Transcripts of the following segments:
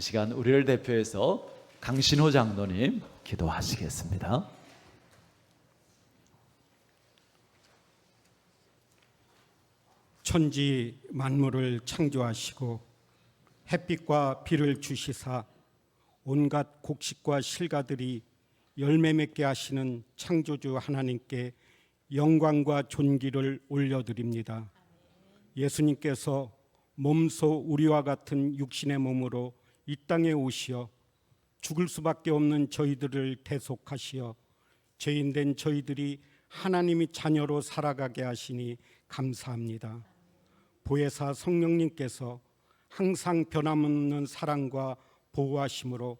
이 시간 우리를 대표해서 강신호 장로님 기도하시겠습니다. 천지 만물을 창조하시고 햇빛과 비를 주시사 온갖 곡식과 실과들이 열매 맺게 하시는 창조주 하나님께 영광과 존귀를 올려드립니다. 예수님께서 몸소 우리와 같은 육신의 몸으로 이 땅에 오시어 죽을 수밖에 없는 저희들을 대속하시어 죄인된 저희들이 하나님의 자녀로 살아가게 하시니 감사합니다. 보혜사 성령님께서 항상 변함없는 사랑과 보호하심으로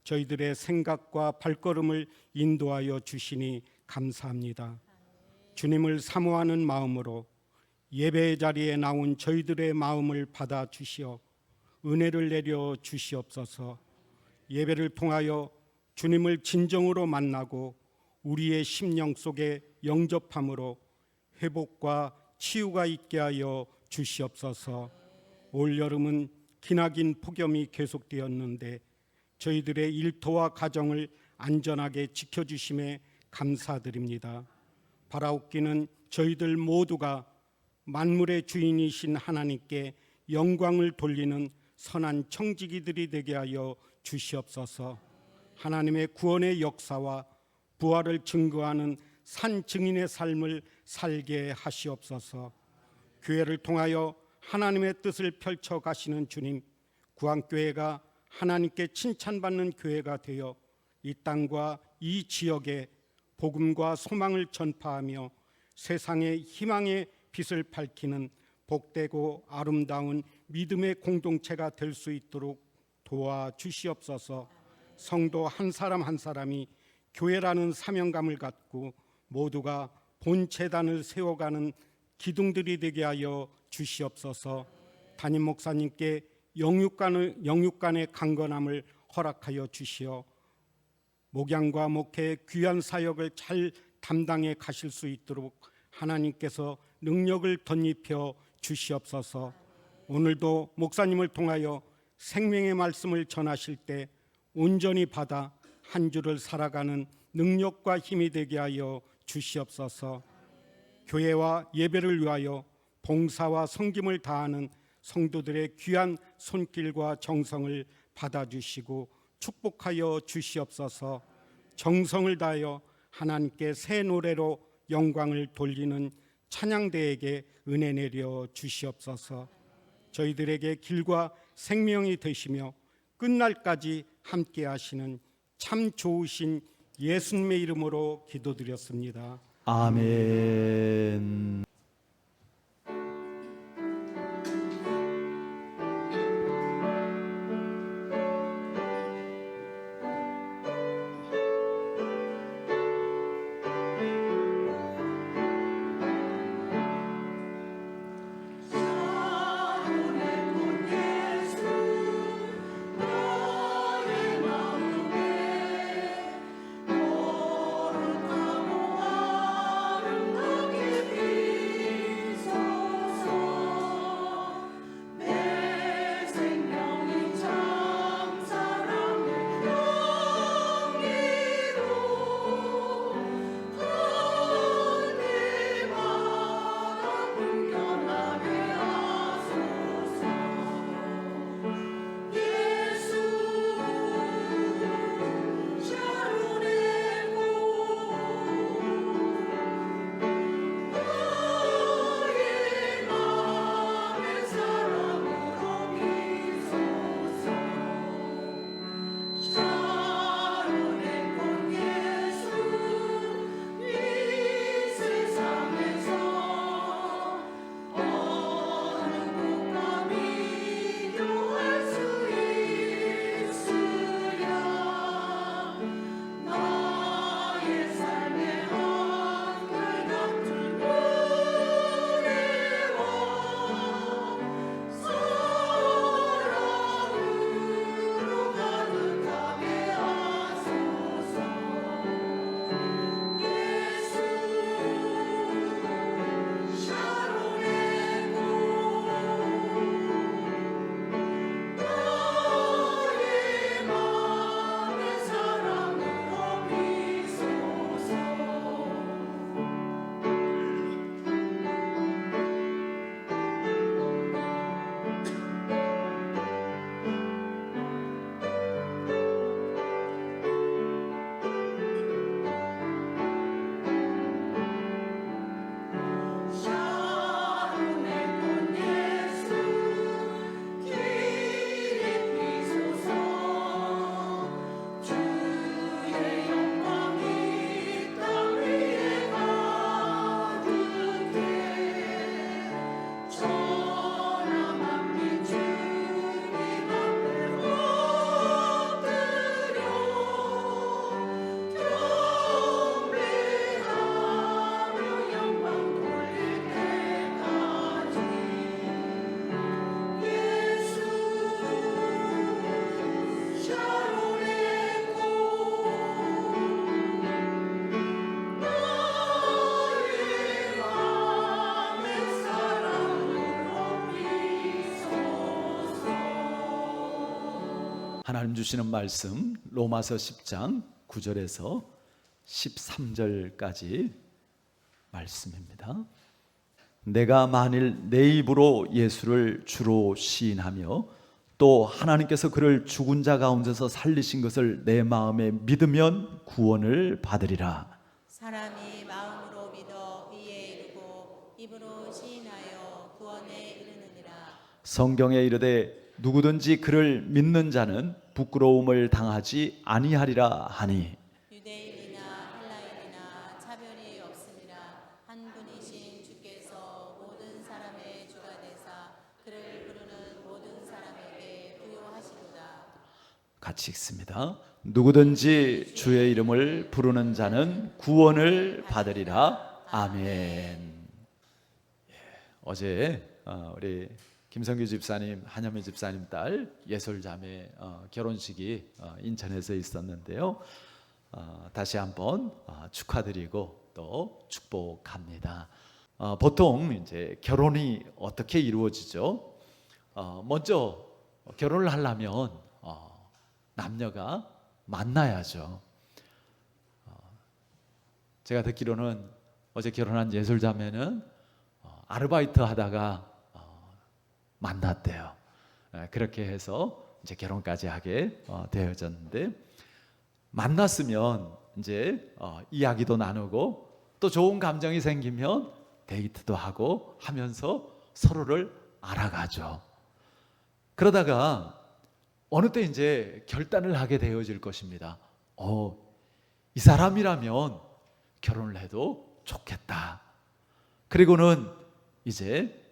저희들의 생각과 발걸음을 인도하여 주시니 감사합니다. 주님을 사모하는 마음으로 예배의 자리에 나온 저희들의 마음을 받아 주시어 은혜를 내려 주시옵소서. 예배를 통하여 주님을 진정으로 만나고 우리의 심령 속에 영접함으로 회복과 치유가 있게 하여 주시옵소서. 올 여름은 기나긴 폭염이 계속되었는데 저희들의 일터와 가정을 안전하게 지켜주심에 감사드립니다. 바라옵기는 저희들 모두가 만물의 주인이신 하나님께 영광을 돌리는 선한 청지기들이 되게 하여 주시옵소서. 하나님의 구원의 역사와 부활을 증거하는 산 증인의 삶을 살게 하시옵소서. 교회를 통하여 하나님의 뜻을 펼쳐 가시는 주님, 구한교회가 하나님께 칭찬받는 교회가 되어 이 땅과 이 지역에 복음과 소망을 전파하며 세상의 희망의 빛을 밝히는 복되고 아름다운 믿음의 공동체가 될 수 있도록 도와주시옵소서. 성도 한 사람 한 사람이 교회라는 사명감을 갖고 모두가 본 제단을 세워가는 기둥들이 되게 하여 주시옵소서. 담임 목사님께 영육간의 강건함을 허락하여 주시어 목양과 목회의 귀한 사역을 잘 담당해 가실 수 있도록 하나님께서 능력을 덧입혀 주시옵소서. 오늘도 목사님을 통하여 생명의 말씀을 전하실 때 온전히 받아 한 주를 살아가는 능력과 힘이 되게 하여 주시옵소서. 교회와 예배를 위하여 봉사와 섬김을 다하는 성도들의 귀한 손길과 정성을 받아주시고 축복하여 주시옵소서. 정성을 다하여 하나님께 새 노래로 영광을 돌리는 찬양대에게 은혜 내려 주시옵소서. 저희들에게 길과 생명이 되시며 끝날까지 함께 하시는 참 좋으신 예수님의 이름으로 기도드렸습니다. 아멘. 하나님 주시는 말씀 로마서 10장 9절에서 13절까지 말씀입니다. 내가 만일 내 입으로 예수를 주로 시인하며 또 하나님께서 그를 죽은 자 가운데서 살리신 것을 내 마음에 믿으면 구원을 받으리라. 사람이 마음으로 믿어 의에 이르고 입으로 시인하여 구원에 이르느니라. 성경에 이르되 누구든지 그를 믿는 자는 부끄러움을 당하지 아니하리라 하니 유대인이나 헬라인이나 차별이 없으니라. 한 분이신 주께서 모든 사람의 주가 되사 그를 부르는 모든 사람에게 부요하시도다. 같이 읽습니다. 누구든지 주의 이름을 부르는 자는 구원을 받으리라. 아멘. 어제 우리 김성규 집사님, 한여매 집사님 딸 예솔자매 결혼식이 인천에서 있었는데요. 다시 한번 축하드리고 또 축복합니다. 보통 이제 결혼이 어떻게 이루어지죠? 먼저 결혼을 하려면 남녀가 만나야죠. 제가 듣기로는 어제 결혼한 예솔자매는 아르바이트 하다가 만났대요. 그렇게 해서 이제 결혼까지 하게 되어졌는데, 만났으면 이제 이야기도 나누고 또 좋은 감정이 생기면 데이트도 하고 하면서 서로를 알아가죠. 그러다가 어느 때 이제 결단을 하게 되어질 것입니다. 이 사람이라면 결혼을 해도 좋겠다. 그리고는 이제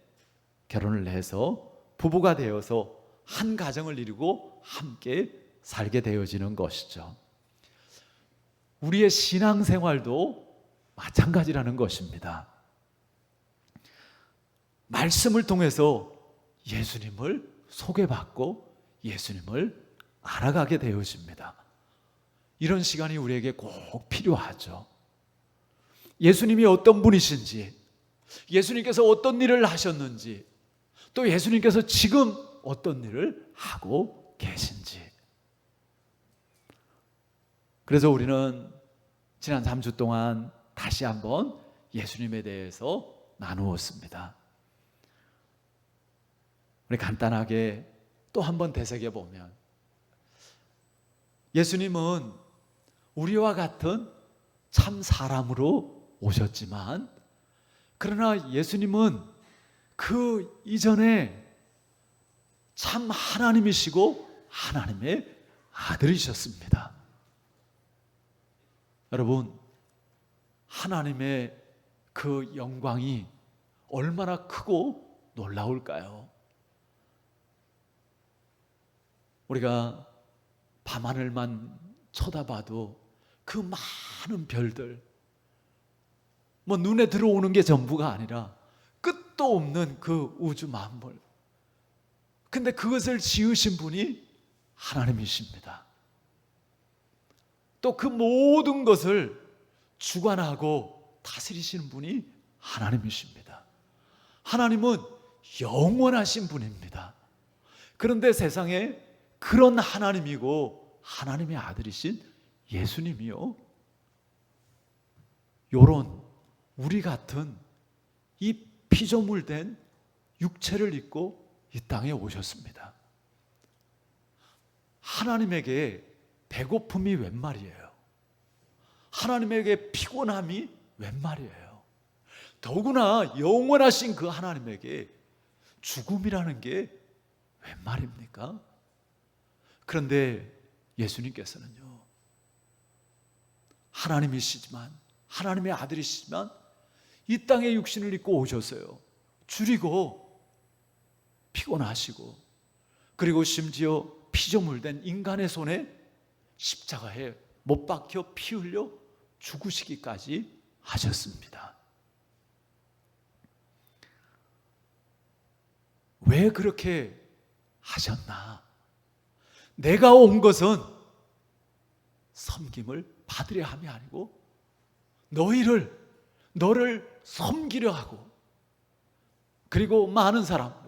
결혼을 해서 부부가 되어서 한 가정을 이루고 함께 살게 되어지는 것이죠. 우리의 신앙생활도 마찬가지라는 것입니다. 말씀을 통해서 예수님을 소개받고 예수님을 알아가게 되어집니다. 이런 시간이 우리에게 꼭 필요하죠. 예수님이 어떤 분이신지, 예수님께서 어떤 일을 하셨는지, 또 예수님께서 지금 어떤 일을 하고 계신지. 그래서 우리는 지난 3주 동안 다시 한번 예수님에 대해서 나누었습니다. 우리 간단하게 또 한번 되새겨보면, 예수님은 우리와 같은 참 사람으로 오셨지만, 그러나 예수님은 그 이전에 참 하나님이시고 하나님의 아들이셨습니다. 여러분, 하나님의 그 영광이 얼마나 크고 놀라울까요? 우리가 밤하늘만 쳐다봐도 그 많은 별들, 뭐 눈에 들어오는 게 전부가 아니라 끝도 없는 그 우주 만물. 근데 그것을 지으신 분이 하나님이십니다. 또 그 모든 것을 주관하고 다스리시는 분이 하나님이십니다. 하나님은 영원하신 분입니다. 그런데 세상에 그런 하나님이고 하나님의 아들이신 예수님이요, 요런 우리 같은 이 피조물된 육체를 입고 이 땅에 오셨습니다. 하나님에게 배고픔이 웬 말이에요? 하나님에게 피곤함이 웬 말이에요? 더구나 영원하신 그 하나님에게 죽음이라는 게 웬 말입니까? 그런데 예수님께서는요, 하나님이시지만, 하나님의 아들이시지만 이 땅에 육신을 입고 오셨어요. 줄이고 피곤하시고, 그리고 심지어 피조물된 인간의 손에 십자가에 못 박혀 피 흘려 죽으시기까지 하셨습니다. 왜 그렇게 하셨나? 내가 온 것은 섬김을 받으려 함이 아니고 너를 섬기려 하고, 그리고 많은 사람들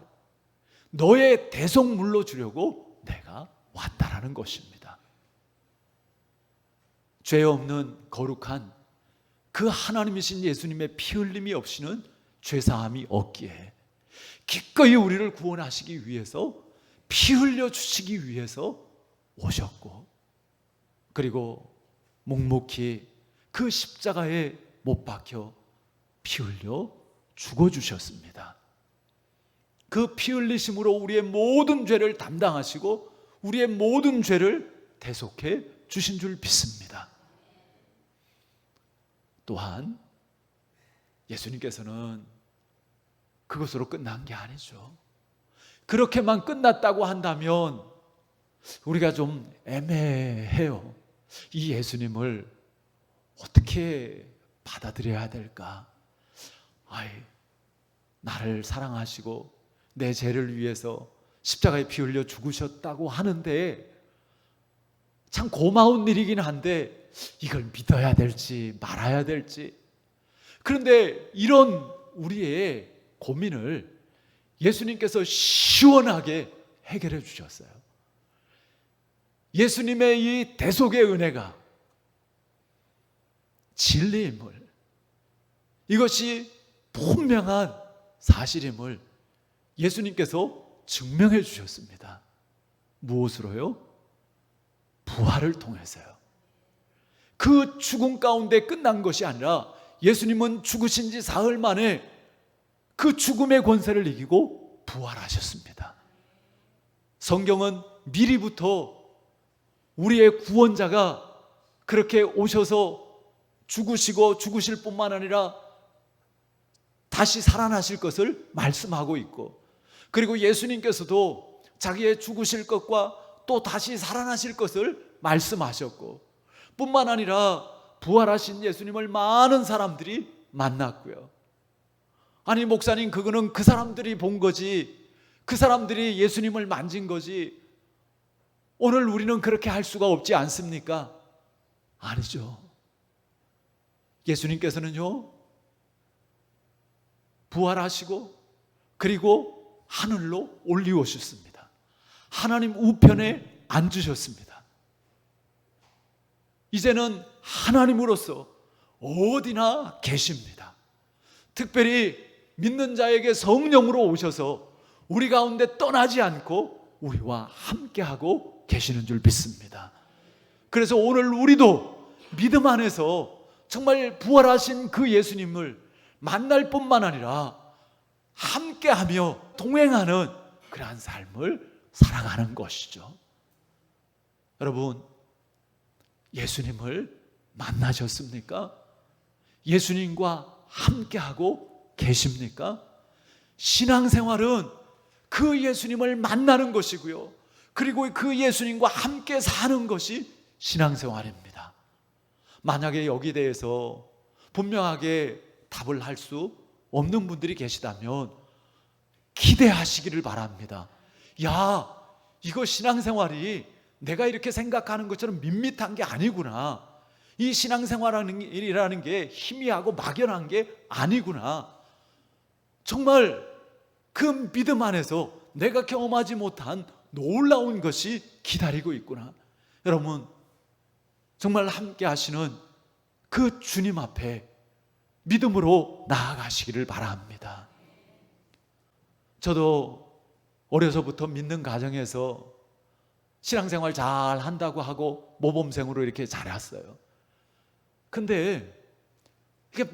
너의 대속물로 주려고 내가 왔다라. 말하는 것입니다. 죄 없는 거룩한 그 하나님이신 예수님의 피 흘림이 없이는 죄사함이 없기에 기꺼이 우리를 구원하시기 위해서 피 흘려 주시기 위해서 오셨고, 그리고 묵묵히 그 십자가에 못 박혀 피 흘려 죽어주셨습니다. 그 피 흘리심으로 우리의 모든 죄를 담당하시고 우리의 모든 죄를 대속해 주신 줄 믿습니다. 또한 예수님께서는 그것으로 끝난 게 아니죠. 그렇게만 끝났다고 한다면 우리가 좀 애매해요. 이 예수님을 어떻게 받아들여야 될까? 나를 사랑하시고 내 죄를 위해서 십자가에 피 흘려 죽으셨다고 하는데 참 고마운 일이긴 한데 이걸 믿어야 될지 말아야 될지, 그런데 이런 우리의 고민을 예수님께서 시원하게 해결해 주셨어요. 예수님의 이 대속의 은혜가 진리임을, 이것이 분명한 사실임을 예수님께서 증명해 주셨습니다. 무엇으로요? 부활을 통해서요. 그 죽음 가운데 끝난 것이 아니라 예수님은 죽으신 지 사흘 만에 그 죽음의 권세를 이기고 부활하셨습니다. 성경은 미리부터 우리의 구원자가 그렇게 오셔서 죽으시고 죽으실 뿐만 아니라 다시 살아나실 것을 말씀하고 있고, 그리고 예수님께서도 자기의 죽으실 것과 또 다시 살아나실 것을 말씀하셨고, 뿐만 아니라 부활하신 예수님을 많은 사람들이 만났고요. 아니 목사님, 그거는 그 사람들이 본 거지, 그 사람들이 예수님을 만진 거지, 오늘 우리는 그렇게 할 수가 없지 않습니까? 아니죠. 예수님께서는요, 부활하시고 그리고 하늘로 올리우셨습니다. 하나님 우편에 앉으셨습니다. 이제는 하나님으로서 어디나 계십니다. 특별히 믿는 자에게 성령으로 오셔서 우리 가운데 떠나지 않고 우리와 함께하고 계시는 줄 믿습니다. 그래서 오늘 우리도 믿음 안에서 정말 부활하신 그 예수님을 만날 뿐만 아니라 함께하며 동행하는 그러한 삶을 살아가는 것이죠. 여러분, 예수님을 만나셨습니까? 예수님과 함께하고 계십니까? 신앙생활은 그 예수님을 만나는 것이고요, 그리고 그 예수님과 함께 사는 것이 신앙생활입니다. 만약에 여기에 대해서 분명하게 답을 할 수 없는 분들이 계시다면 기대하시기를 바랍니다. 야, 이거 신앙생활이 내가 이렇게 생각하는 것처럼 밋밋한 게 아니구나. 이 신앙생활이라는 게 희미하고 막연한 게 아니구나. 정말 그 믿음 안에서 내가 경험하지 못한 놀라운 것이 기다리고 있구나. 여러분, 정말 함께 하시는 그 주님 앞에 믿음으로 나아가시기를 바랍니다. 저도 어려서부터 믿는 가정에서 신앙생활 잘 한다고 하고 모범생으로 이렇게 자랐어요. 근데 이게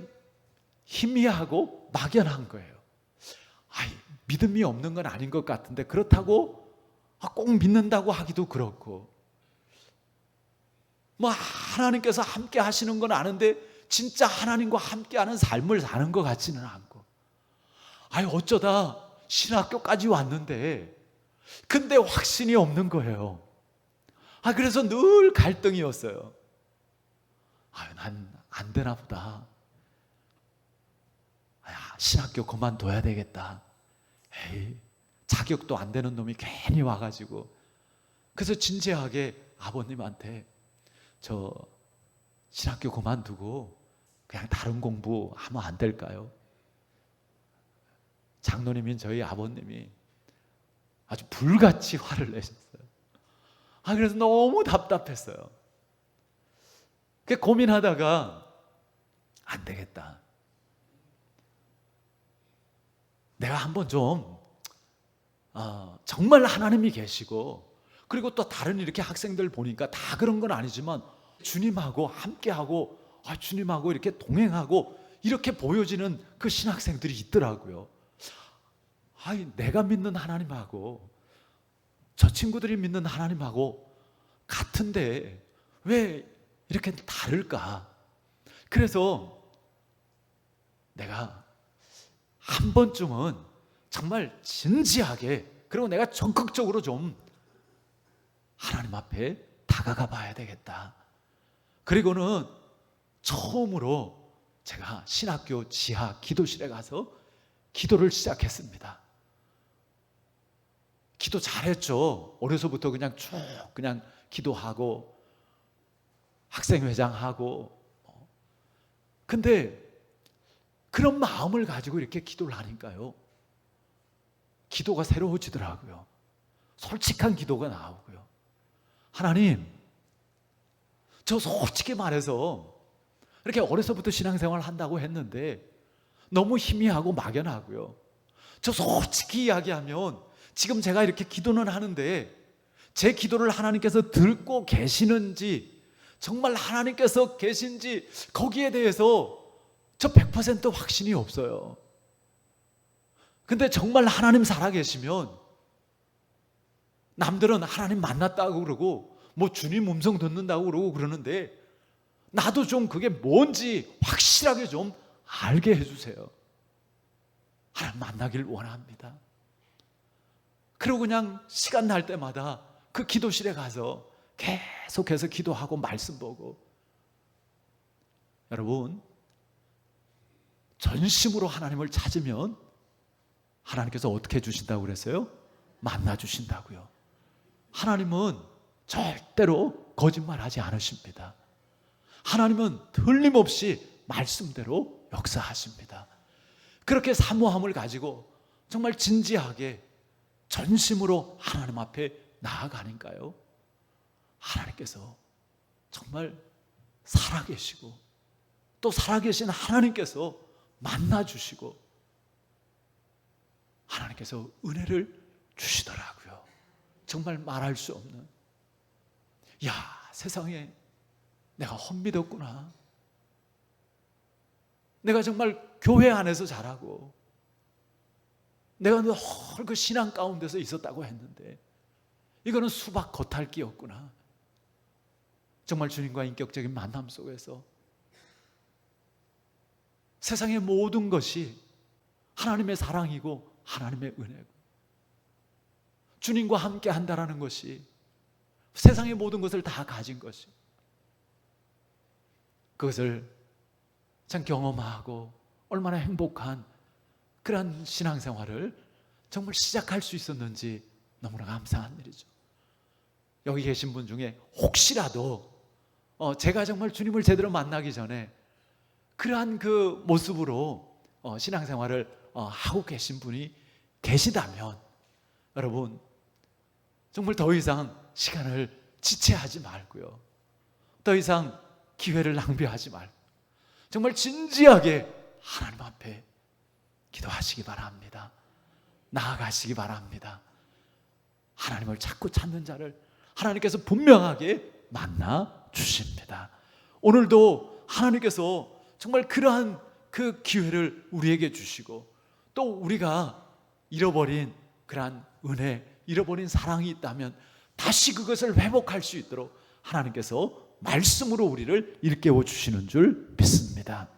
희미하고 막연한 거예요. 믿음이 없는 건 아닌 것 같은데, 그렇다고 꼭 믿는다고 하기도 그렇고, 하나님께서 함께 하시는 건 아는데 진짜 하나님과 함께하는 삶을 사는 것 같지는 않고, 어쩌다 신학교까지 왔는데 근데 확신이 없는 거예요. 그래서 늘 갈등이었어요. 난 안 되나 보다. 신학교 그만둬야 되겠다. 자격도 안 되는 놈이 괜히 와가지고. 그래서 진지하게 아버님한테 저 신학교 그만두고 그냥 다른 공부하면 안 될까요? 장로님인 저희 아버님이 아주 불같이 화를 내셨어요. 그래서 너무 답답했어요. 그 고민하다가 안 되겠다. 내가 한번 좀 정말 하나님이 계시고, 그리고 또 다른 이렇게 학생들 보니까 다 그런 건 아니지만 주님하고 함께하고 주님하고 이렇게 동행하고 이렇게 보여지는 그 신학생들이 있더라고요. 내가 믿는 하나님하고 저 친구들이 믿는 하나님하고 같은데 왜 이렇게 다를까? 그래서 내가 한 번쯤은 정말 진지하게, 그리고 내가 적극적으로 좀 하나님 앞에 다가가 봐야 되겠다. 그리고는 처음으로 제가 신학교 지하 기도실에 가서 기도를 시작했습니다. 기도 잘했죠. 어려서부터 그냥 쭉 그냥 기도하고 학생회장하고. 근데 그런 마음을 가지고 이렇게 기도를 하니까요, 기도가 새로워지더라고요. 솔직한 기도가 나오고요. 하나님, 저 솔직히 말해서 이렇게 어려서부터 신앙생활을 한다고 했는데 너무 희미하고 막연하고요. 저 솔직히 이야기하면 지금 제가 이렇게 기도는 하는데 제 기도를 하나님께서 듣고 계시는지, 정말 하나님께서 계신지 거기에 대해서 저 100% 확신이 없어요. 근데 정말 하나님 살아계시면 남들은 하나님 만났다고 그러고 뭐 주님 음성 듣는다고 그러고 그러는데 나도 좀 그게 뭔지 확실하게 좀 알게 해주세요. 하나님 만나길 원합니다. 그리고 그냥 시간 날 때마다 그 기도실에 가서 계속해서 기도하고 말씀 보고. 여러분, 전심으로 하나님을 찾으면 하나님께서 어떻게 해주신다고 그랬어요? 만나 주신다고요. 하나님은 절대로 거짓말하지 않으십니다. 하나님은 틀림없이 말씀대로 역사하십니다. 그렇게 사모함을 가지고 정말 진지하게 전심으로 하나님 앞에 나아가니까요, 하나님께서 정말 살아계시고 또 살아계신 하나님께서 만나주시고 하나님께서 은혜를 주시더라고요. 정말 말할 수 없는, 세상에 내가 헛믿었구나. 내가 정말 교회 안에서 자라고 내가 늘 그 신앙 가운데서 있었다고 했는데 이거는 수박 겉핥기였구나. 정말 주님과 인격적인 만남 속에서 세상의 모든 것이 하나님의 사랑이고 하나님의 은혜고 주님과 함께 한다라는 것이 세상의 모든 것을 다 가진 것이, 그것을 참 경험하고 얼마나 행복한 그런 신앙생활을 정말 시작할 수 있었는지 너무나 감사한 일이죠. 여기 계신 분 중에 혹시라도 제가 정말 주님을 제대로 만나기 전에 그러한 그 모습으로 신앙생활을 하고 계신 분이 계시다면, 여러분 정말 더 이상 시간을 지체하지 말고요, 더 이상 기회를 낭비하지 말고 정말 진지하게 하나님 앞에 기도하시기 바랍니다. 나아가시기 바랍니다. 하나님을 자꾸 찾는 자를 하나님께서 분명하게 만나 주십니다. 오늘도 하나님께서 정말 그러한 그 기회를 우리에게 주시고 또 우리가 잃어버린 그러한 은혜, 잃어버린 사랑이 있다면 다시 그것을 회복할 수 있도록 하나님께서 말씀으로 우리를 일깨워 주시는 줄 믿습니다.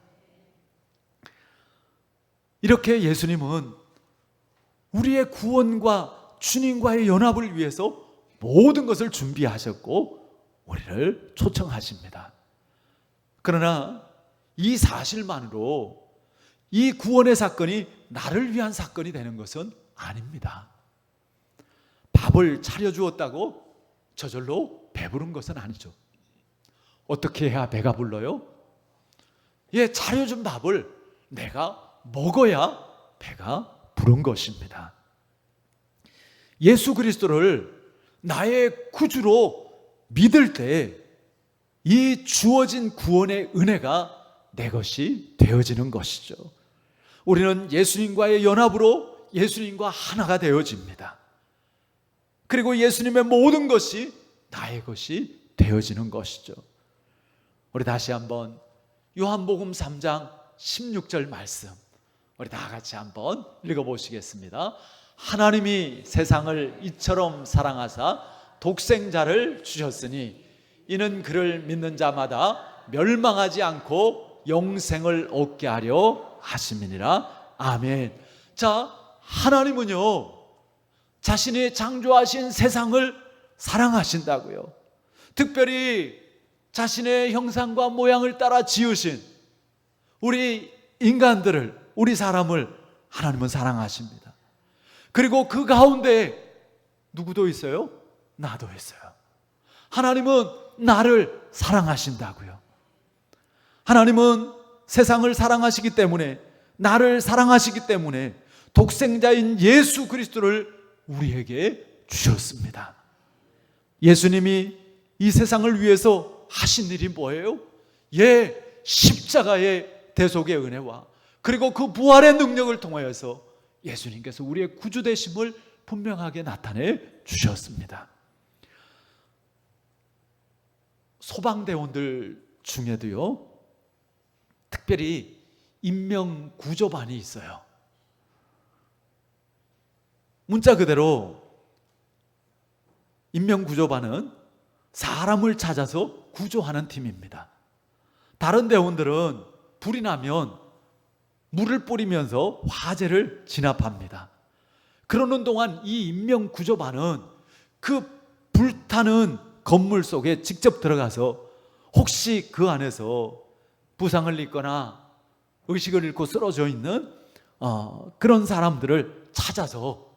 이렇게 예수님은 우리의 구원과 주님과의 연합을 위해서 모든 것을 준비하셨고 우리를 초청하십니다. 그러나 이 사실만으로 이 구원의 사건이 나를 위한 사건이 되는 것은 아닙니다. 밥을 차려주었다고 저절로 배부른 것은 아니죠. 어떻게 해야 배가 불러요? 차려준 밥을 내가 먹어야 배가 부른 것입니다. 예수 그리스도를 나의 구주로 믿을 때 이 주어진 구원의 은혜가 내 것이 되어지는 것이죠. 우리는 예수님과의 연합으로 예수님과 하나가 되어집니다. 그리고 예수님의 모든 것이 나의 것이 되어지는 것이죠. 우리 다시 한번 요한복음 3장 16절 말씀 우리 다 같이 한번 읽어보시겠습니다. 하나님이 세상을 이처럼 사랑하사 독생자를 주셨으니 이는 그를 믿는 자마다 멸망하지 않고 영생을 얻게 하려 하심이니라. 아멘. 자, 하나님은요 자신이 창조하신 세상을 사랑하신다고요. 특별히 자신의 형상과 모양을 따라 지으신 우리 인간들을, 우리 사람을 하나님은 사랑하십니다. 그리고 그 가운데 누구도 있어요? 나도 있어요. 하나님은 나를 사랑하신다고요. 하나님은 세상을 사랑하시기 때문에, 나를 사랑하시기 때문에 독생자인 예수 그리스도를 우리에게 주셨습니다. 예수님이 이 세상을 위해서 하신 일이 뭐예요? 십자가의 대속의 은혜와 그리고 그 부활의 능력을 통하여서 예수님께서 우리의 구주 되심을 분명하게 나타내 주셨습니다. 소방대원들 중에도요 특별히 인명구조반이 있어요. 문자 그대로 인명구조반은 사람을 찾아서 구조하는 팀입니다. 다른 대원들은 불이 나면 물을 뿌리면서 화재를 진압합니다. 그러는 동안 이 인명구조반은 그 불타는 건물 속에 직접 들어가서 혹시 그 안에서 부상을 입거나 의식을 잃고 쓰러져 있는 그런 사람들을 찾아서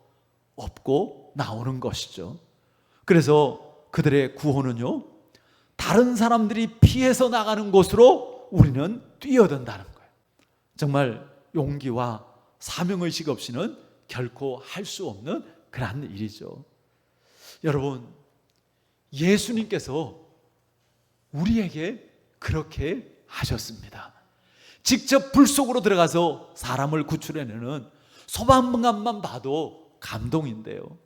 업고 나오는 것이죠. 그래서 그들의 구호는요 다른 사람들이 피해서 나가는 곳으로 우리는 뛰어든다는 거예요. 정말 용기와 사명의식 없이는 결코 할 수 없는 그런 일이죠. 여러분, 예수님께서 우리에게 그렇게 하셨습니다. 직접 불 속으로 들어가서 사람을 구출해내는 소방관만 봐도 감동인데요,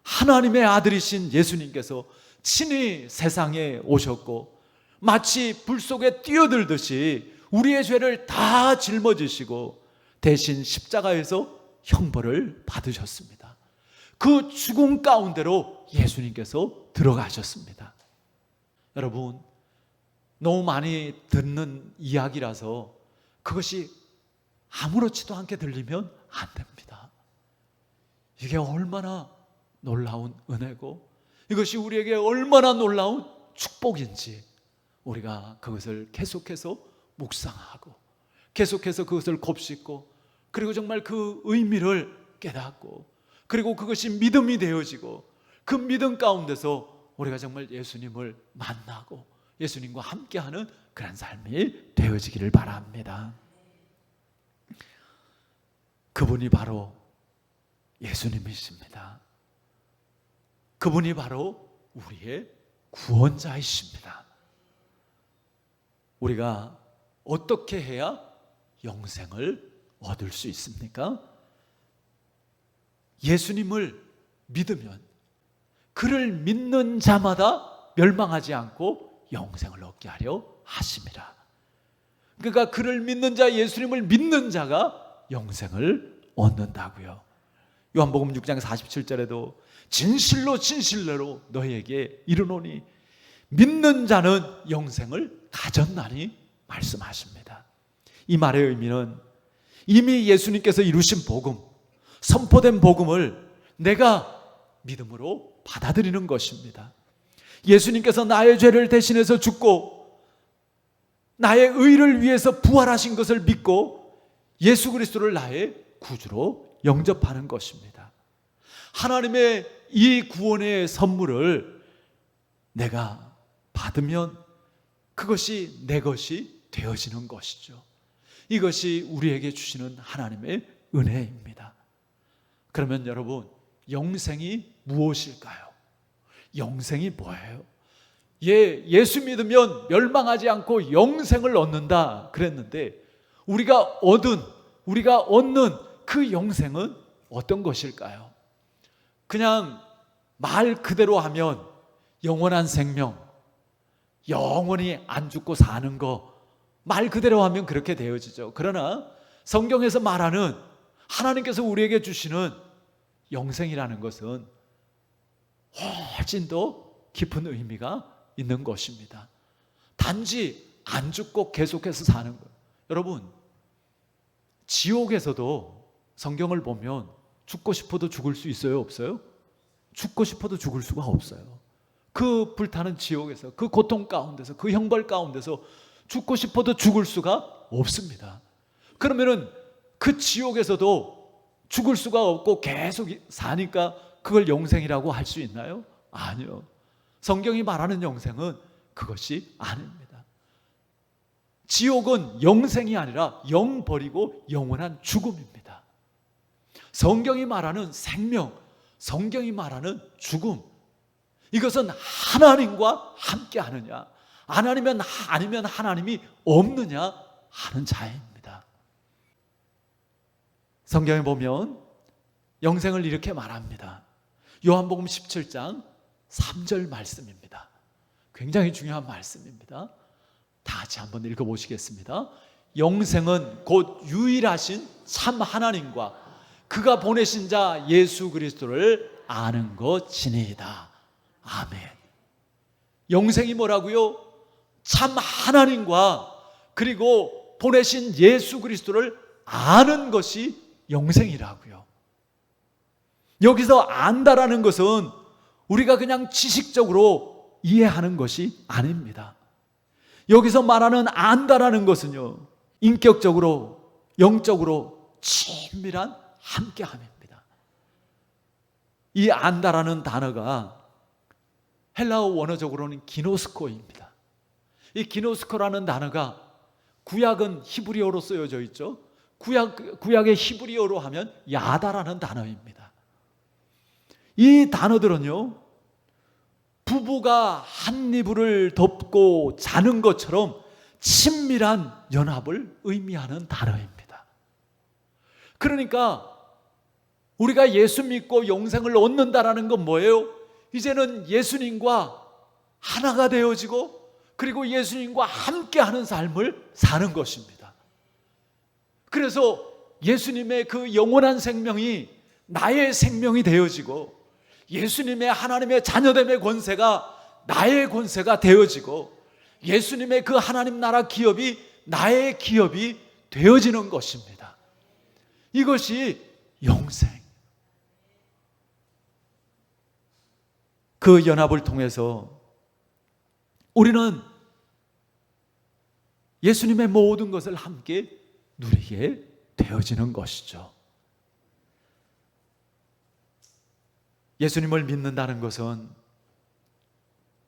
하나님의 아들이신 예수님께서 친히 세상에 오셨고 마치 불 속에 뛰어들듯이 우리의 죄를 다 짊어지시고 대신 십자가에서 형벌을 받으셨습니다. 그 죽음 가운데로 예수님께서 들어가셨습니다. 여러분, 너무 많이 듣는 이야기라서 그것이 아무렇지도 않게 들리면 안 됩니다. 이게 얼마나 놀라운 은혜고 이것이 우리에게 얼마나 놀라운 축복인지 우리가 그것을 계속해서 묵상하고 계속해서 그것을 곱씹고 그리고 정말 그 의미를 깨닫고 그리고 그것이 믿음이 되어지고 그 믿음 가운데서 우리가 정말 예수님을 만나고 예수님과 함께하는 그런 삶이 되어지기를 바랍니다. 그분이 바로 예수님이십니다. 그분이 바로 우리의 구원자이십니다. 우리가 어떻게 해야 영생을 얻을 수 있습니까? 예수님을 믿으면 그를 믿는 자마다 멸망하지 않고 영생을 얻게 하려 하심이라. 그러니까 그를 믿는 자, 예수님을 믿는 자가 영생을 얻는다고요. 요한복음 6장 47절에도 진실로 진실로 너희에게 이르노니 믿는 자는 영생을 가졌나니 말씀하십니다. 이 말의 의미는 이미 예수님께서 이루신 복음, 선포된 복음을 내가 믿음으로 받아들이는 것입니다. 예수님께서 나의 죄를 대신해서 죽고 나의 의를 위해서 부활하신 것을 믿고 예수 그리스도를 나의 구주로 영접하는 것입니다. 하나님의 이 구원의 선물을 내가 받으면 그것이 내 것이 되어지는 것이죠. 이것이 우리에게 주시는 하나님의 은혜입니다. 그러면 여러분, 영생이 무엇일까요? 영생이 뭐예요? 예수 믿으면 멸망하지 않고 영생을 얻는다 그랬는데 우리가 얻는 그 영생은 어떤 것일까요? 그냥 말 그대로 하면 영원한 생명, 영원히 안 죽고 사는 거, 말 그대로 하면 그렇게 되어지죠. 그러나 성경에서 말하는 하나님께서 우리에게 주시는 영생이라는 것은 훨씬 더 깊은 의미가 있는 것입니다. 단지 안 죽고 계속해서 사는 거예요. 여러분, 지옥에서도 성경을 보면 죽고 싶어도 죽을 수 있어요, 없어요? 죽고 싶어도 죽을 수가 없어요. 그 불타는 지옥에서, 그 고통 가운데서, 그 형벌 가운데서 죽고 싶어도 죽을 수가 없습니다. 그러면은 그 지옥에서도 죽을 수가 없고 계속 사니까 그걸 영생이라고 할 수 있나요? 아니요. 성경이 말하는 영생은 그것이 아닙니다. 지옥은 영생이 아니라 영 버리고 영원한 죽음입니다. 성경이 말하는 생명, 성경이 말하는 죽음, 이것은 하나님과 함께 하느냐, 아니면 하나님이 없느냐 하는 차이입니다. 성경에 보면 영생을 이렇게 말합니다. 요한복음 17장 3절 말씀입니다. 굉장히 중요한 말씀입니다. 다 같이 한번 읽어보시겠습니다. 영생은 곧 유일하신 참 하나님과 그가 보내신 자 예수 그리스도를 아는 것이니이다. 아멘. 영생이 뭐라고요? 참 하나님과 그리고 보내신 예수 그리스도를 아는 것이 영생이라고요. 여기서 안다라는 것은 우리가 그냥 지식적으로 이해하는 것이 아닙니다. 여기서 말하는 안다라는 것은요, 인격적으로, 영적으로 친밀한 함께함입니다. 이 안다라는 단어가 헬라어 원어적으로는 기노스코입니다. 이 기노스코라는 단어가 구약은 히브리어로 쓰여져 있죠. 구약의 히브리어로 하면 야다라는 단어입니다. 이 단어들은요, 부부가 한 이불을 덮고 자는 것처럼 친밀한 연합을 의미하는 단어입니다. 그러니까 우리가 예수 믿고 영생을 얻는다라는 건 뭐예요? 이제는 예수님과 하나가 되어지고 그리고 예수님과 함께하는 삶을 사는 것입니다. 그래서 예수님의 그 영원한 생명이 나의 생명이 되어지고 예수님의 하나님의 자녀됨의 권세가 나의 권세가 되어지고 예수님의 그 하나님 나라 기업이 나의 기업이 되어지는 것입니다. 이것이 영생. 그 연합을 통해서 우리는 예수님의 모든 것을 함께 누리게 되어지는 것이죠. 예수님을 믿는다는 것은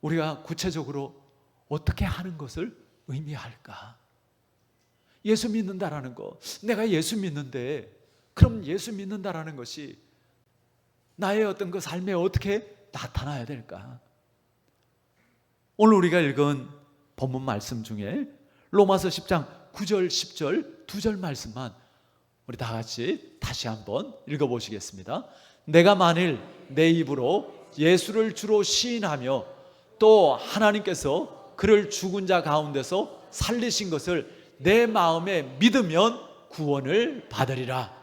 우리가 구체적으로 어떻게 하는 것을 의미할까? 예수 믿는다라는 거, 내가 예수 믿는데 그럼 예수 믿는다라는 것이 나의 어떤 그 삶에 어떻게 나타나야 될까? 오늘 우리가 읽은 본문 말씀 중에 로마서 10장 9절 10절 2절 말씀만 우리 다 같이 다시 한번 읽어보시겠습니다. 내가 만일 내 입으로 예수를 주로 시인하며 또 하나님께서 그를 죽은 자 가운데서 살리신 것을 내 마음에 믿으면 구원을 받으리라.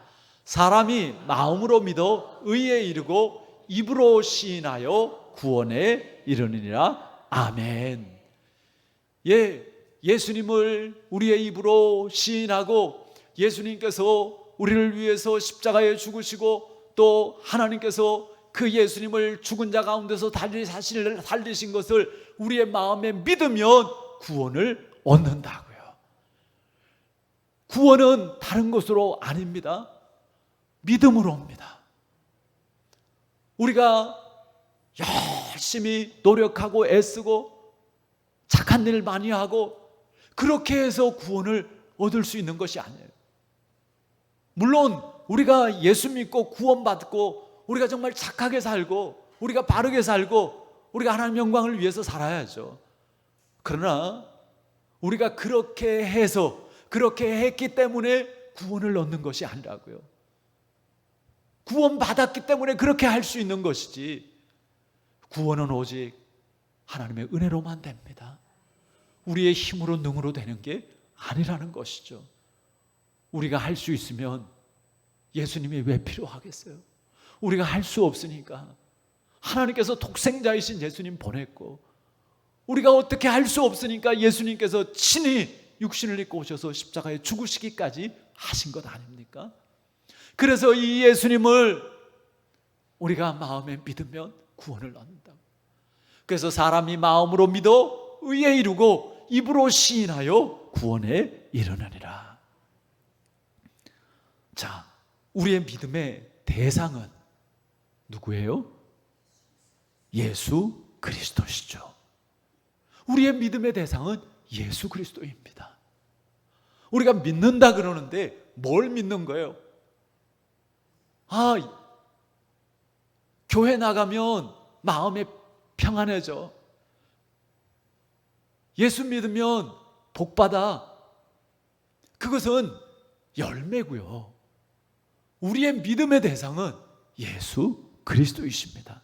사람이 마음으로 믿어 의에 이르고 입으로 시인하여 구원에 이르느니라. 아멘. 예수님을 우리의 입으로 시인하고 예수님께서 우리를 위해서 십자가에 죽으시고 또 하나님께서 그 예수님을 죽은 자 가운데서 살리신 것을 우리의 마음에 믿으면 구원을 얻는다고요. 구원은 다른 것으로 아닙니다. 믿음으로 옵니다. 우리가 열심히 노력하고 애쓰고 착한 일 많이 하고 그렇게 해서 구원을 얻을 수 있는 것이 아니에요. 물론 우리가 예수 믿고 구원받고 우리가 정말 착하게 살고 우리가 바르게 살고 우리가 하나님 영광을 위해서 살아야죠. 그러나 우리가 그렇게 해서 그렇게 했기 때문에 구원을 얻는 것이 아니라고요. 구원 받았기 때문에 그렇게 할 수 있는 것이지, 구원은 오직 하나님의 은혜로만 됩니다. 우리의 힘으로 능으로 되는 게 아니라는 것이죠. 우리가 할 수 있으면 예수님이 왜 필요하겠어요? 우리가 할 수 없으니까 하나님께서 독생자이신 예수님 보냈고, 우리가 어떻게 할 수 없으니까 예수님께서 친히 육신을 입고 오셔서 십자가에 죽으시기까지 하신 것 아닙니까? 그래서 이 예수님을 우리가 마음에 믿으면 구원을 얻는다. 그래서 사람이 마음으로 믿어 의에 이르고 입으로 시인하여 구원에 이르느니라. 자, 우리의 믿음의 대상은 누구예요? 예수 그리스도시죠. 우리의 믿음의 대상은 예수 그리스도입니다. 우리가 믿는다 그러는데 뭘 믿는 거예요? 교회 나가면 마음이 평안해져. 예수 믿으면 복받아. 그것은 열매고요. 우리의 믿음의 대상은 예수 그리스도이십니다.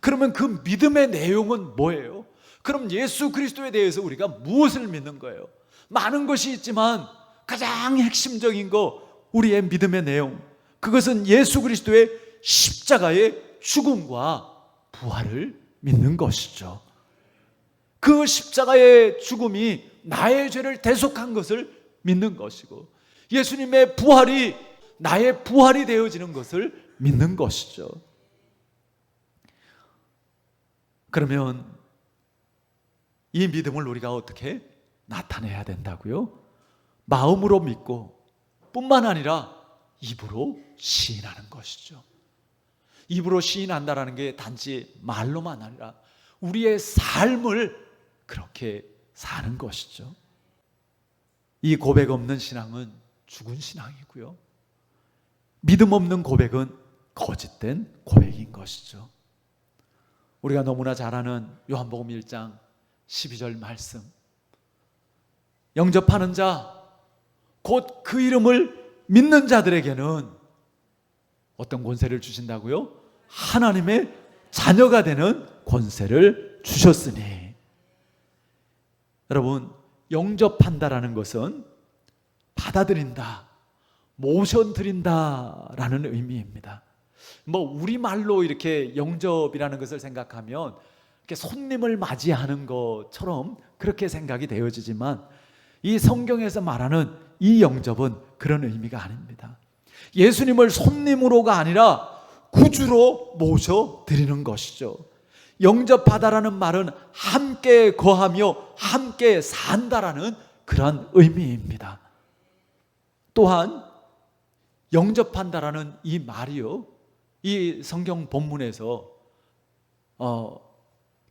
그러면 그 믿음의 내용은 뭐예요? 그럼 예수 그리스도에 대해서 우리가 무엇을 믿는 거예요? 많은 것이 있지만 가장 핵심적인 거, 우리의 믿음의 내용, 그것은 예수 그리스도의 십자가의 죽음과 부활을 믿는 것이죠. 그 십자가의 죽음이 나의 죄를 대속한 것을 믿는 것이고, 예수님의 부활이 나의 부활이 되어지는 것을 믿는 것이죠. 그러면 이 믿음을 우리가 어떻게 나타내야 된다고요? 마음으로 믿고 뿐만 아니라 입으로 시인하는 것이죠. 입으로 시인한다라는 게 단지 말로만 아니라 우리의 삶을 그렇게 사는 것이죠. 이 고백 없는 신앙은 죽은 신앙이고요. 믿음 없는 고백은 거짓된 고백인 것이죠. 우리가 너무나 잘 아는 요한복음 1장 12절 말씀, 영접하는 자 곧 그 이름을 믿는 자들에게는 어떤 권세를 주신다고요? 하나님의 자녀가 되는 권세를 주셨으니. 여러분, 영접한다라는 것은 받아들인다, 모셔드린다라는 의미입니다. 우리말로 이렇게 영접이라는 것을 생각하면 이렇게 손님을 맞이하는 것처럼 그렇게 생각이 되어지지만, 이 성경에서 말하는 이 영접은 그런 의미가 아닙니다. 예수님을 손님으로가 아니라 구주로 모셔드리는 것이죠. 영접하다라는 말은 함께 거하며 함께 산다라는 그런 의미입니다. 또한 영접한다라는 이 말이요, 이 성경 본문에서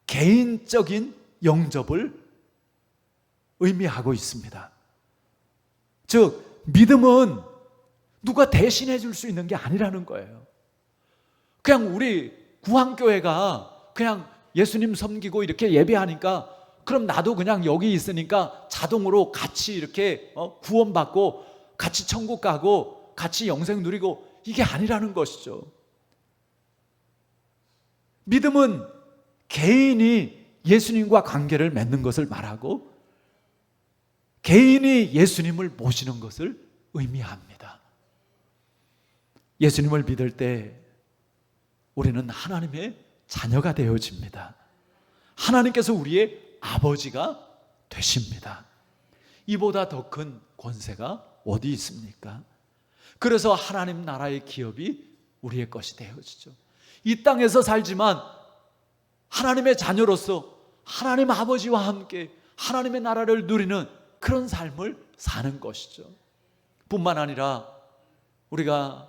개인적인 영접을 의미하고 있습니다. 즉, 믿음은 누가 대신해 줄 수 있는 게 아니라는 거예요. 그냥 우리 구항교회가 그냥 예수님 섬기고 이렇게 예배하니까, 그럼 나도 그냥 여기 있으니까 자동으로 같이 이렇게 구원받고 같이 천국 가고 같이 영생 누리고, 이게 아니라는 것이죠. 믿음은 개인이 예수님과 관계를 맺는 것을 말하고, 개인이 예수님을 모시는 것을 의미합니다. 예수님을 믿을 때 우리는 하나님의 자녀가 되어집니다. 하나님께서 우리의 아버지가 되십니다. 이보다 더 큰 권세가 어디 있습니까? 그래서 하나님 나라의 기업이 우리의 것이 되어지죠. 이 땅에서 살지만 하나님의 자녀로서 하나님 아버지와 함께 하나님의 나라를 누리는 그런 삶을 사는 것이죠. 뿐만 아니라 우리가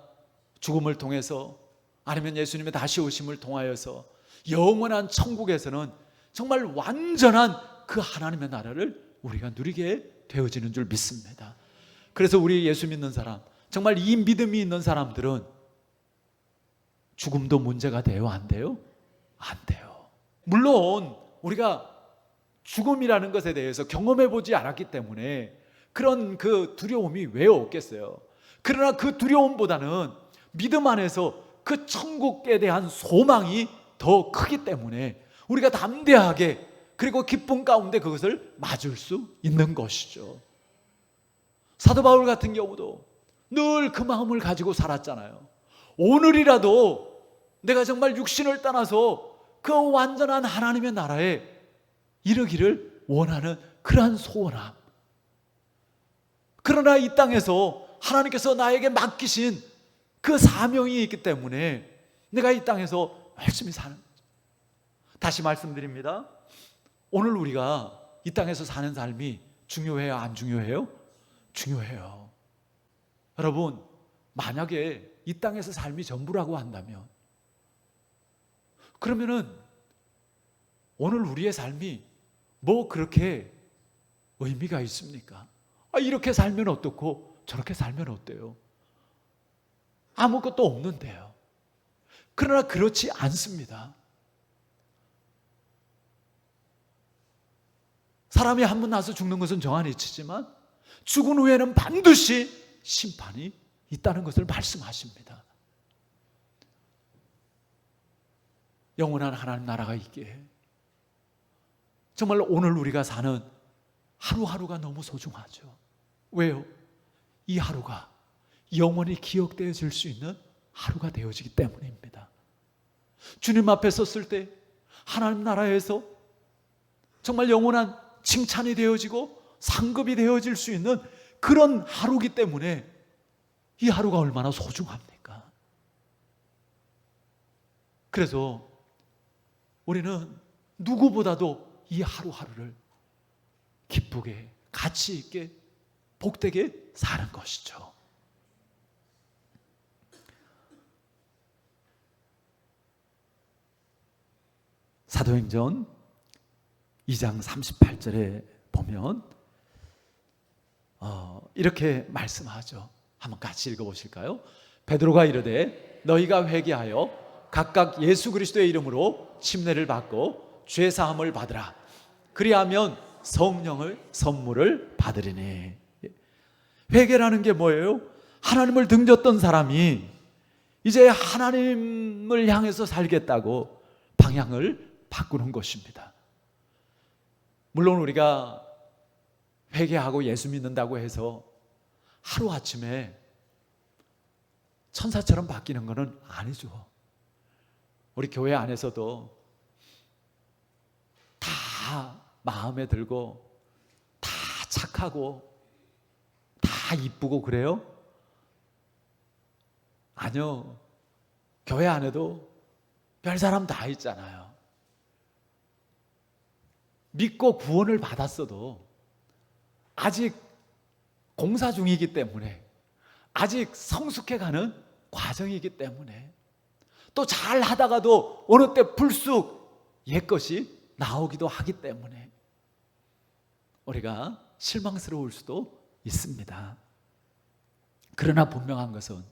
죽음을 통해서, 아니면 예수님의 다시 오심을 통하여서 영원한 천국에서는 정말 완전한 그 하나님의 나라를 우리가 누리게 되어지는 줄 믿습니다. 그래서 우리 예수 믿는 사람, 정말 이 믿음이 있는 사람들은 죽음도 문제가 돼요? 안 돼요? 안 돼요. 물론 우리가 죽음이라는 것에 대해서 경험해 보지 않았기 때문에 그런 그 두려움이 왜 없겠어요. 그러나 그 두려움보다는 믿음 안에서 그 천국에 대한 소망이 더 크기 때문에 우리가 담대하게 그리고 기쁨 가운데 그것을 맞을 수 있는 것이죠. 사도 바울 같은 경우도 늘 그 마음을 가지고 살았잖아요. 오늘이라도 내가 정말 육신을 떠나서 그 완전한 하나님의 나라에 이르기를 원하는 그러한 소원함. 그러나 이 땅에서 하나님께서 나에게 맡기신 그 사명이 있기 때문에 내가 이 땅에서 열심히 사는 거죠. 다시 말씀드립니다. 오늘 우리가 이 땅에서 사는 삶이 중요해요? 안 중요해요? 중요해요. 여러분, 만약에 이 땅에서 삶이 전부라고 한다면 그러면은 오늘 우리의 삶이 뭐 그렇게 의미가 있습니까? 이렇게 살면 어떻고 저렇게 살면 어때요? 아무것도 없는데요. 그러나 그렇지 않습니다. 사람이 한 번 나서 죽는 것은 정한 이치지만 죽은 후에는 반드시 심판이 있다는 것을 말씀하십니다. 영원한 하나님 나라가 있기에 정말 오늘 우리가 사는 하루하루가 너무 소중하죠. 왜요? 이 하루가 영원히 기억되어질 수 있는 하루가 되어지기 때문입니다. 주님 앞에 섰을 때 하나님 나라에서 정말 영원한 칭찬이 되어지고 상급이 되어질 수 있는 그런 하루이기 때문에 이 하루가 얼마나 소중합니까? 그래서 우리는 누구보다도 이 하루하루를 기쁘게, 가치 있게, 복되게 사는 것이죠. 사도행전 2장 38절에 보면 이렇게 말씀하죠. 한번 같이 읽어보실까요? 베드로가 이르되 너희가 회개하여 각각 예수 그리스도의 이름으로 침례를 받고 죄 사함을 받으라. 그리하면 성령을 선물을 받으리니. 회개라는 게 뭐예요? 하나님을 등졌던 사람이 이제 하나님을 향해서 살겠다고 방향을 바꾸는 것입니다. 물론 우리가 회개하고 예수 믿는다고 해서 하루아침에 천사처럼 바뀌는 것은 아니죠. 우리 교회 안에서도 다 마음에 들고 다 착하고 다 이쁘고 그래요? 아니요. 교회 안에도 별 사람 다 있잖아요. 믿고 구원을 받았어도 아직 공사 중이기 때문에 아직 성숙해가는 과정이기 때문에 또 잘 하다가도 어느 때 불쑥 옛것이 나오기도 하기 때문에 우리가 실망스러울 수도 있습니다. 그러나 분명한 것은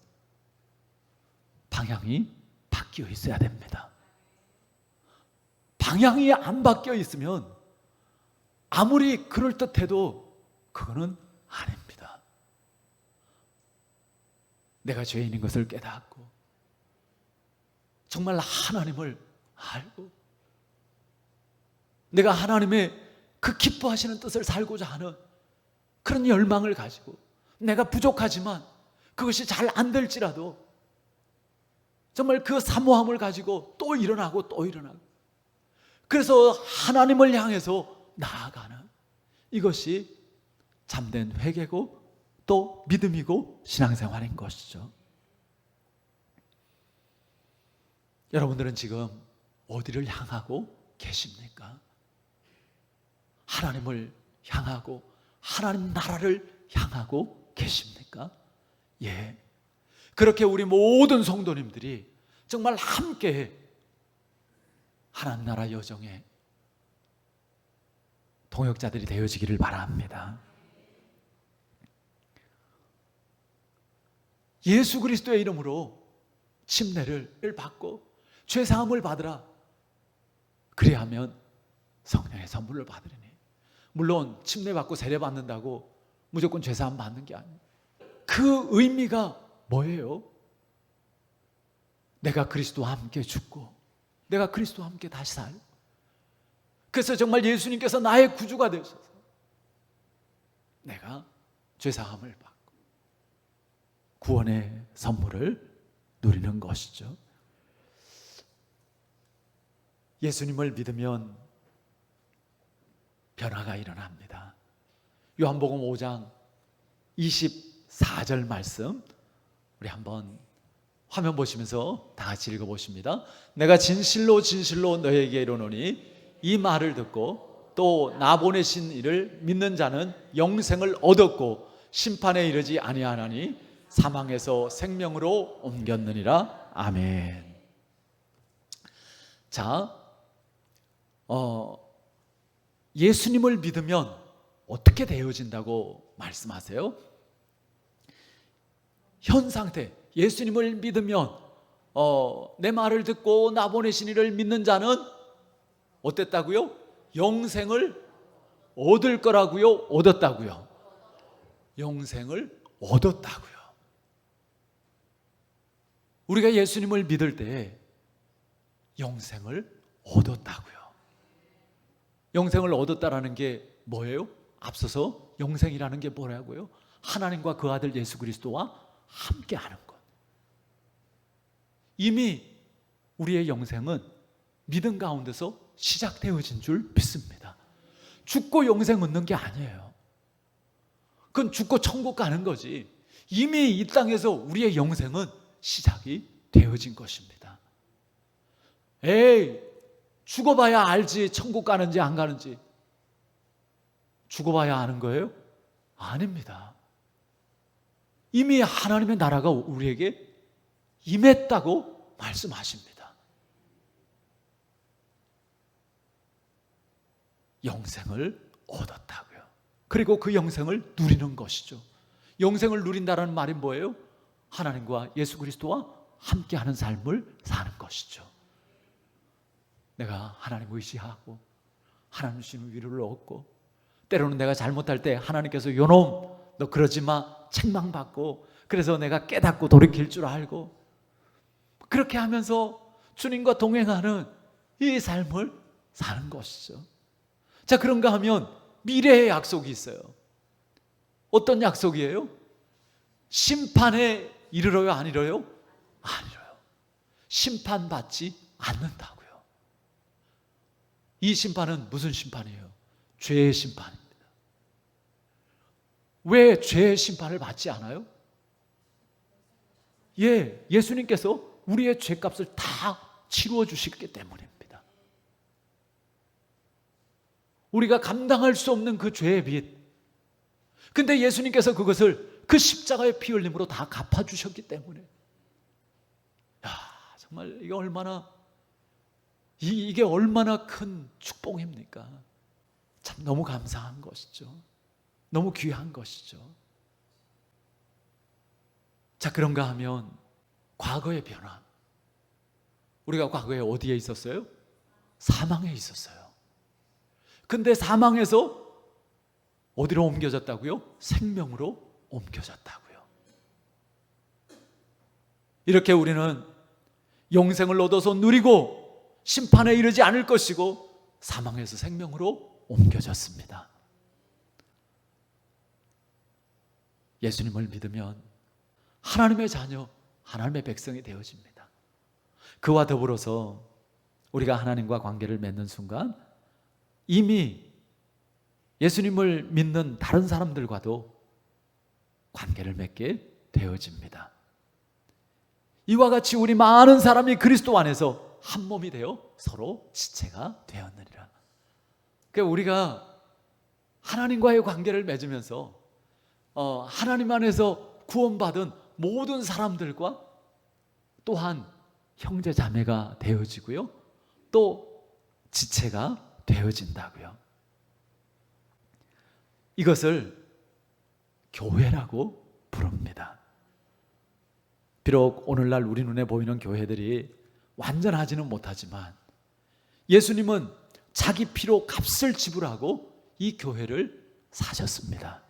방향이 바뀌어 있어야 됩니다. 방향이 안 바뀌어 있으면 아무리 그럴듯해도 그거는 아닙니다. 내가 죄인인 것을 깨닫고 정말 하나님을 알고 내가 하나님의 그 기뻐하시는 뜻을 살고자 하는 그런 열망을 가지고 내가 부족하지만 그것이 잘 안 될지라도 정말 그 사모함을 가지고 또 일어나고 또 일어나고 그래서 하나님을 향해서 나아가는 이것이 참된 회개고 또 믿음이고 신앙생활인 것이죠. 여러분들은 지금 어디를 향하고 계십니까? 하나님을 향하고 하나님 나라를 향하고 계십니까? 예. 그렇게 우리 모든 성도님들이 정말 함께 하나님 나라 여정에 동역자들이 되어지기를 바랍니다. 예수 그리스도의 이름으로 침례를 받고 죄 사함을 받으라. 그리하면 성령의 선물을 받으리니. 물론 침례받고 세례받는다고 무조건 죄사함 받는 게 아니에요. 그 의미가 뭐예요? 내가 그리스도와 함께 죽고 내가 그리스도와 함께 다시 살고, 그래서 정말 예수님께서 나의 구주가 되셔서 내가 죄사함을 받고 구원의 선물을 누리는 것이죠. 예수님을 믿으면 변화가 일어납니다. 요한복음 5장 24절 말씀 우리 한번 화면 보시면서 다 같이 읽어보십니다. 내가 진실로 진실로 너에게 이르노니 이 말을 듣고 또 나 보내신 이를 믿는 자는 영생을 얻었고 심판에 이르지 아니하나니 사망에서 생명으로 옮겼느니라. 아멘. 자, 예수님을 믿으면 어떻게 되어진다고 말씀하세요? 현 상태, 예수님을 믿으면 내 말을 듣고 나 보내신 이를 믿는 자는 어땠다고요? 영생을 얻을 거라고요? 얻었다고요? 영생을 얻었다고요. 우리가 예수님을 믿을 때 영생을 얻었다고요. 영생을 얻었다라는 게 뭐예요? 앞서서 영생이라는 게 뭐라고요? 하나님과 그 아들 예수 그리스도와 함께하는 것. 이미 우리의 영생은 믿음 가운데서 시작되어진 줄 믿습니다. 죽고 영생 얻는 게 아니에요. 그건 죽고 천국 가는 거지. 이미 이 땅에서 우리의 영생은 시작이 되어진 것입니다. 에이, 죽어봐야 알지 천국 가는지 안 가는지. 죽어봐야 아는 거예요? 아닙니다. 이미 하나님의 나라가 우리에게 임했다고 말씀하십니다. 영생을 얻었다고요. 그리고 그 영생을 누리는 것이죠. 영생을 누린다는 말이 뭐예요? 하나님과 예수 그리스도와 함께하는 삶을 사는 것이죠. 내가 하나님 의지하고 하나님 주시는 위로를 얻고, 때로는 내가 잘못할 때 하나님께서 요놈 너 그러지 마 책망받고, 그래서 내가 깨닫고 돌이킬 줄 알고, 그렇게 하면서 주님과 동행하는 이 삶을 사는 것이죠. 자, 그런가 하면 미래의 약속이 있어요. 어떤 약속이에요? 심판에 이르러요, 안 이르러요? 안 이르러요. 심판받지 않는다고요. 이 심판은 무슨 심판이에요? 죄의 심판입니다. 왜 죄의 심판을 받지 않아요? 예수님께서 우리의 죄값을 다 치루어 주셨기 때문입니다. 우리가 감당할 수 없는 그 죄의 빚, 근데 예수님께서 그것을 그 십자가의 피 흘림으로 다 갚아주셨기 때문에, 정말 이게 얼마나 큰 축복입니까? 참 너무 감사한 것이죠. 너무 귀한 것이죠. 자, 그런가 하면 과거의 변화, 우리가 과거에 어디에 있었어요? 사망에 있었어요. 근데 사망에서 어디로 옮겨졌다고요? 생명으로 옮겨졌다고요. 이렇게 우리는 영생을 얻어서 누리고 심판에 이르지 않을 것이고 사망에서 생명으로 옮겨졌습니다. 예수님을 믿으면 하나님의 자녀, 하나님의 백성이 되어집니다. 그와 더불어서 우리가 하나님과 관계를 맺는 순간 이미 예수님을 믿는 다른 사람들과도 관계를 맺게 되어집니다. 이와 같이 우리 많은 사람이 그리스도 안에서 한 몸이 되어 서로 지체가 되었느니라. 그러니까 우리가 하나님과의 관계를 맺으면서 하나님 안에서 구원받은 모든 사람들과 또한 형제 자매가 되어지고요, 또 지체가 되어진다고요. 이것을 교회라고 부릅니다. 비록 오늘날 우리 눈에 보이는 교회들이 완전하지는 못하지만 예수님은 자기 피로 값을 지불하고 이 교회를 사셨습니다.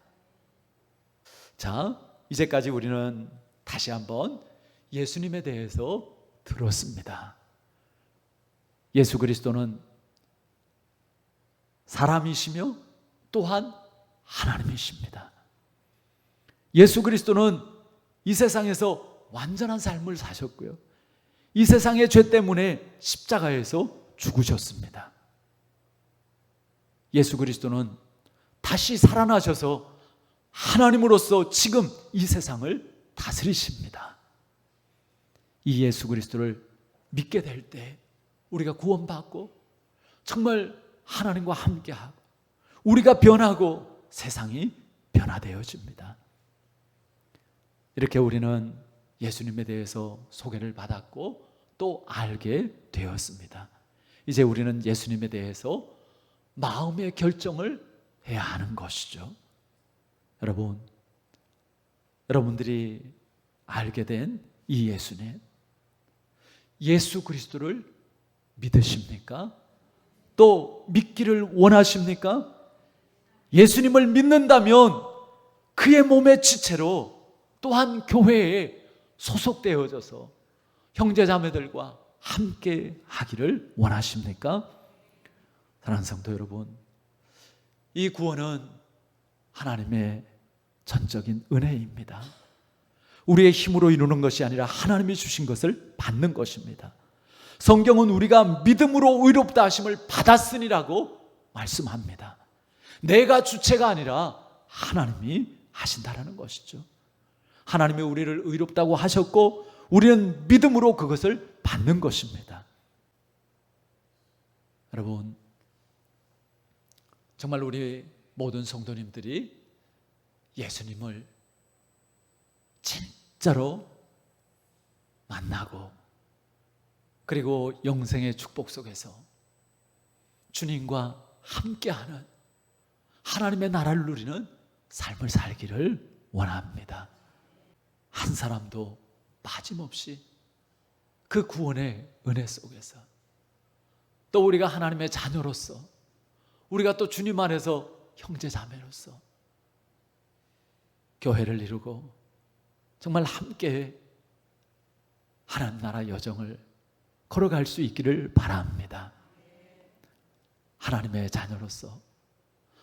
자, 이제까지 우리는 다시 한번 예수님에 대해서 들었습니다. 예수 그리스도는 사람이시며 또한 하나님이십니다. 예수 그리스도는 이 세상에서 완전한 삶을 사셨고요, 이 세상의 죄 때문에 십자가에서 죽으셨습니다. 예수 그리스도는 다시 살아나셔서 하나님으로서 지금 이 세상을 다스리십니다. 이 예수 그리스도를 믿게 될 때 우리가 구원받고 정말 하나님과 함께하고 우리가 변하고 세상이 변화되어집니다. 이렇게 우리는 예수님에 대해서 소개를 받았고 또 알게 되었습니다. 이제 우리는 예수님에 대해서 마음의 결정을 해야 하는 것이죠. 여러분들이 알게 된 이 예수님, 예수 그리스도를 믿으십니까? 또 믿기를 원하십니까? 예수님을 믿는다면 그의 몸의 지체로 또한 교회에 소속되어져서 형제자매들과 함께 하기를 원하십니까? 사랑하는 성도 여러분, 이 구원은 하나님의 전적인 은혜입니다. 우리의 힘으로 이루는 것이 아니라 하나님이 주신 것을 받는 것입니다. 성경은 우리가 믿음으로 의롭다 하심을 받았으니라고 말씀합니다. 내가 주체가 아니라 하나님이 하신다라는 것이죠. 하나님이 우리를 의롭다고 하셨고 우리는 믿음으로 그것을 받는 것입니다. 여러분, 정말 우리 모든 성도님들이 예수님을 진짜로 만나고 그리고 영생의 축복 속에서 주님과 함께하는 하나님의 나라를 누리는 삶을 살기를 원합니다. 한 사람도 빠짐없이 그 구원의 은혜 속에서 또 우리가 하나님의 자녀로서 우리가 또 주님 안에서 형제자매로서 교회를 이루고 정말 함께 하나님 나라 여정을 걸어갈 수 있기를 바랍니다. 하나님의 자녀로서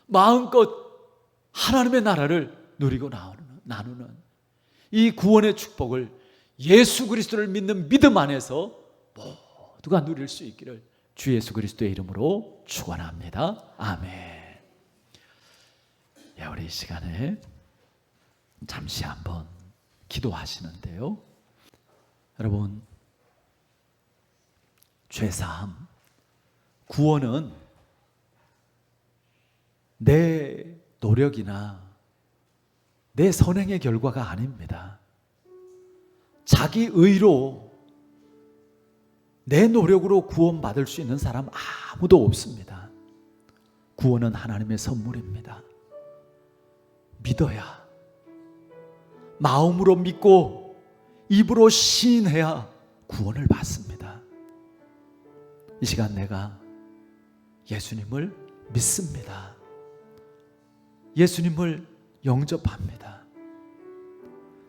마음껏 하나님의 나라를 누리고 나누는 이 구원의 축복을 예수 그리스도를 믿는 믿음 안에서 모두가 누릴 수 있기를 주 예수 그리스도의 이름으로 축원합니다. 아멘. 우리 이 시간에 잠시 한번 기도하시는데요, 여러분, 죄사함, 구원은 내 노력이나 내 선행의 결과가 아닙니다. 자기 의로 내 노력으로 구원받을 수 있는 사람 아무도 없습니다. 구원은 하나님의 선물입니다. 믿어야, 마음으로 믿고 입으로 시인해야 구원을 받습니다. 이 시간 내가 예수님을 믿습니다. 예수님을 영접합니다.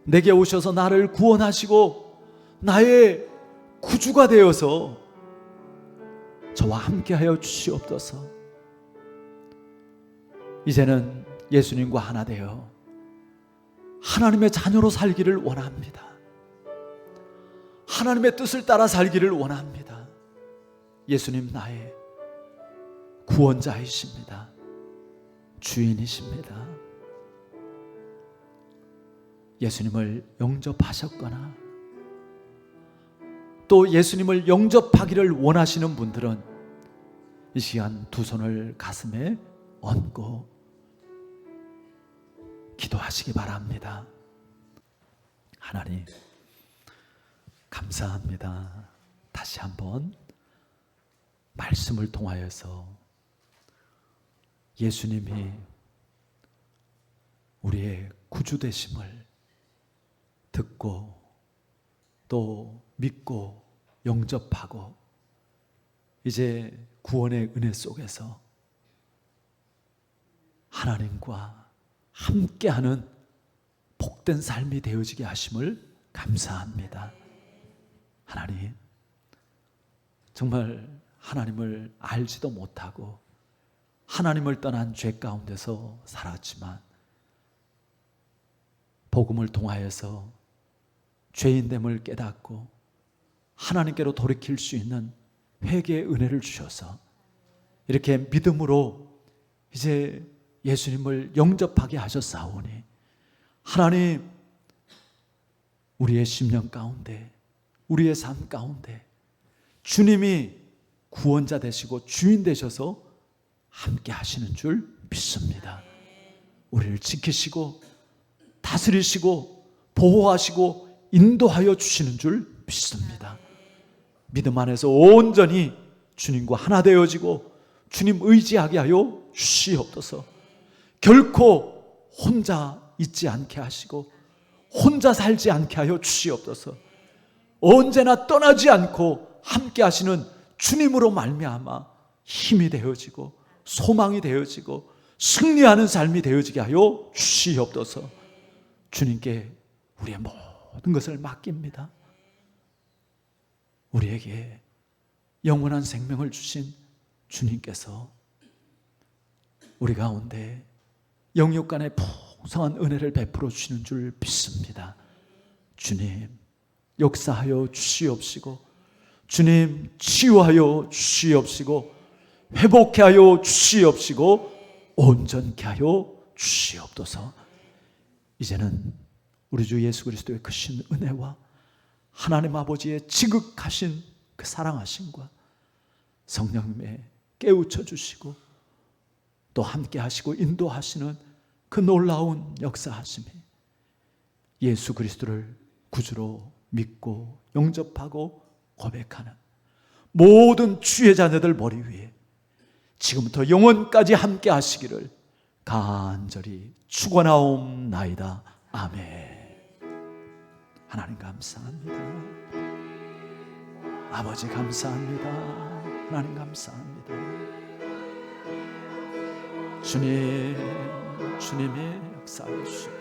내게 오셔서 나를 구원하시고 나의 구주가 되어서 저와 함께하여 주시옵소서. 이제는 예수님과 하나 되어 하나님의 자녀로 살기를 원합니다. 하나님의 뜻을 따라 살기를 원합니다. 예수님 나의 구원자이십니다. 주인이십니다. 예수님을 영접하셨거나 또 예수님을 영접하기를 원하시는 분들은 이 시간 두 손을 가슴에 얹고 기도하시기 바랍니다. 하나님, 감사합니다. 다시 한번 말씀을 통하여서 예수님이 우리의 구주 되심을 듣고 또 믿고 영접하고 이제 구원의 은혜 속에서 하나님과 함께하는 복된 삶이 되어지게 하심을 감사합니다. 하나님, 정말 하나님을 알지도 못하고 하나님을 떠난 죄 가운데서 살았지만 복음을 통하여서 죄인됨을 깨닫고 하나님께로 돌이킬 수 있는 회개의 은혜를 주셔서 이렇게 믿음으로 이제 예수님을 영접하게 하셨사오니 하나님, 우리의 심령 가운데, 우리의 삶 가운데 주님이 구원자 되시고 주인 되셔서 함께 하시는 줄 믿습니다. 우리를 지키시고 다스리시고 보호하시고 인도하여 주시는 줄 믿습니다. 믿음 안에서 온전히 주님과 하나 되어지고 주님 의지하게 하여 주시옵소서. 결코 혼자 있지 않게 하시고 혼자 살지 않게 하여 주시옵소서. 언제나 떠나지 않고 함께 하시는 주님으로 말미암아 힘이 되어지고 소망이 되어지고 승리하는 삶이 되어지게 하여 주시옵소서. 주님께 우리의 모든 것을 맡깁니다. 우리에게 영원한 생명을 주신 주님께서 우리 가운데 영육 간의 풍성한 은혜를 베풀어 주시는 줄 믿습니다. 주님, 역사하여 주시옵시고 주님, 치유하여 주시옵시고 회복케 하여 주시옵시고 온전케 하여 주시옵소서. 이제는 우리 주 예수 그리스도의 크신 은혜와 하나님 아버지의 지극하신 그 사랑하심과 성령님의 깨우쳐 주시고 또 함께 하시고 인도하시는 그 놀라운 역사하심이 예수 그리스도를 구주로 믿고 영접하고 고백하는 모든 주의 자녀들 머리 위에 지금부터 영원까지 함께 하시기를 간절히 축원하옵나이다. 아멘. 하나님 감사합니다. 아버지 감사합니다. 하나님 감사합니다. 주님이 역사해 주시고